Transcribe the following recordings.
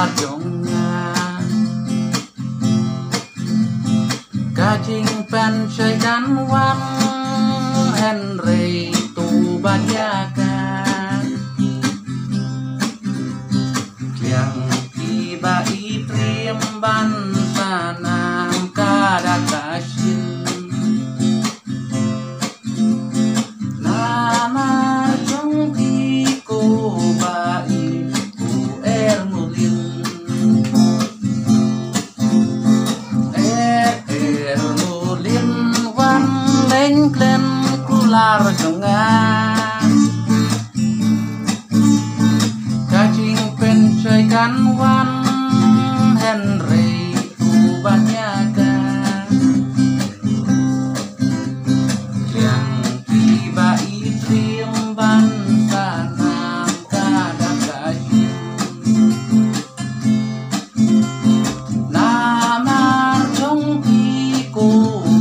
marjongnya Kajing pen syaitan wan Henry tu banyakan Yang tiba itrim ban sanam kada kasin Nama jongki bai ku mulin mulin wan lengklen kular dengan Kacing pencaikan wan Henry tu banyakan Yang tiba itrim ban sanam kada kasin Nama jongki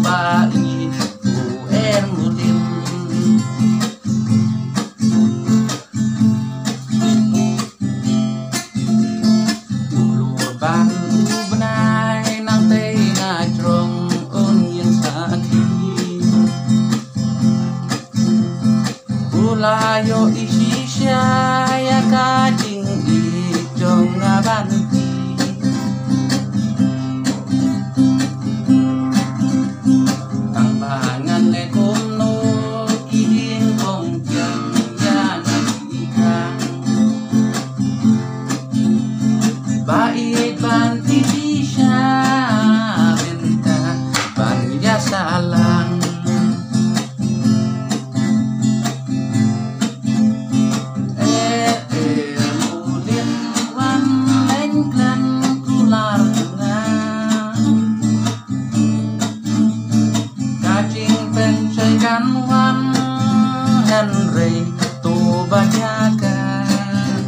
bai ku mulin Ban benai nang tei na trong on yin sakhi Ulayo isisya ya kajing i jong abanti Tambangan le kumno kiding kong jang ya ikan Bait banti bisa minta banyak salang mulin wan lengklan kular dengan Kacing pencaikan wan Henry tu banyakan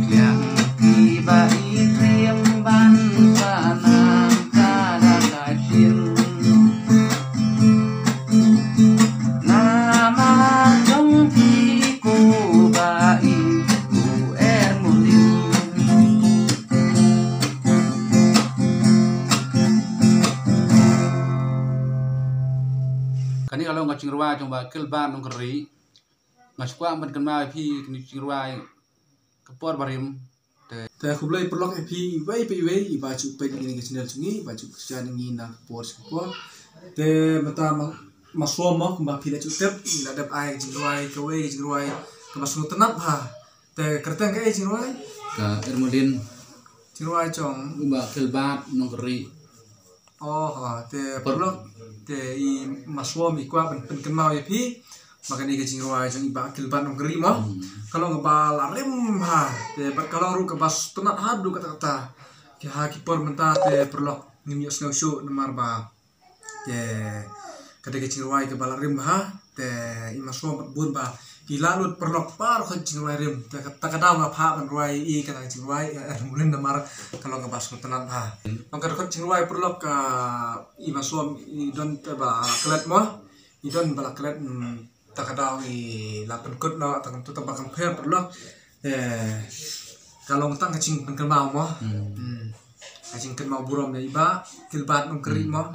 Yang tiba itrim ban sanam kada kasin Nama jongki bai ku mulin Kani kalau ngacing ruai coba kelban nong keri ngacukwa amban kenma pi ngacing ruai kepor barim Te kublai perlok epi wei baju pe ini ke channel sungi baju kerjaan ini nak por sepor te mata masoma kumba pila cutep ladap ai jingruai kawai jingruai ke masnu tenap ha te kerteng ke jingruai ka ermulin jingruai chong umba kelbat nong keri oh ha te perlok te I masoma ikwa pen kenmau epi makanya ke jingruai jong iba kelbat nong keri mah kalau ngebal arim ha te kalau ru kebas tenat hadu kata-kata ke ha kipor menta te perlok ngimyo snowshoe nomor ba te kada ke cingruai ke bal arim ha te imaswa bun ba kilalut perlok par ke cingruai rim te takada ngapa ban ruai I kata cingruai mulin nomor kalau ngebas tenat ha maka ke cingruai perlok ka imaswa idon te ba klet mah idon bala klet takadaw I lapan kut na tang tu tambah kamper perlok kalau ngtang kacing pengkelmau mo kacing kelmau burom ya iba kilbat nong keri mo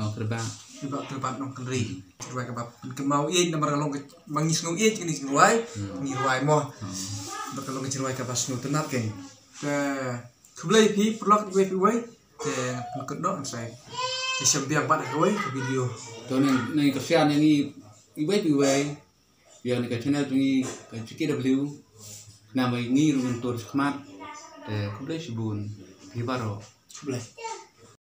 iba kilbat nong keri ruai kebab pengkelmau I nomor kalau mangis nong I kini ruai mo kalau ngeciruai kabas nong tenat keng kublai pi perlok iwe pengkut dok saya biang pada kowe ke video to ning kesian yang iwe yang di channel tungi ke CKW nama ini rumen tur skmat kublai sibun hibaro kublai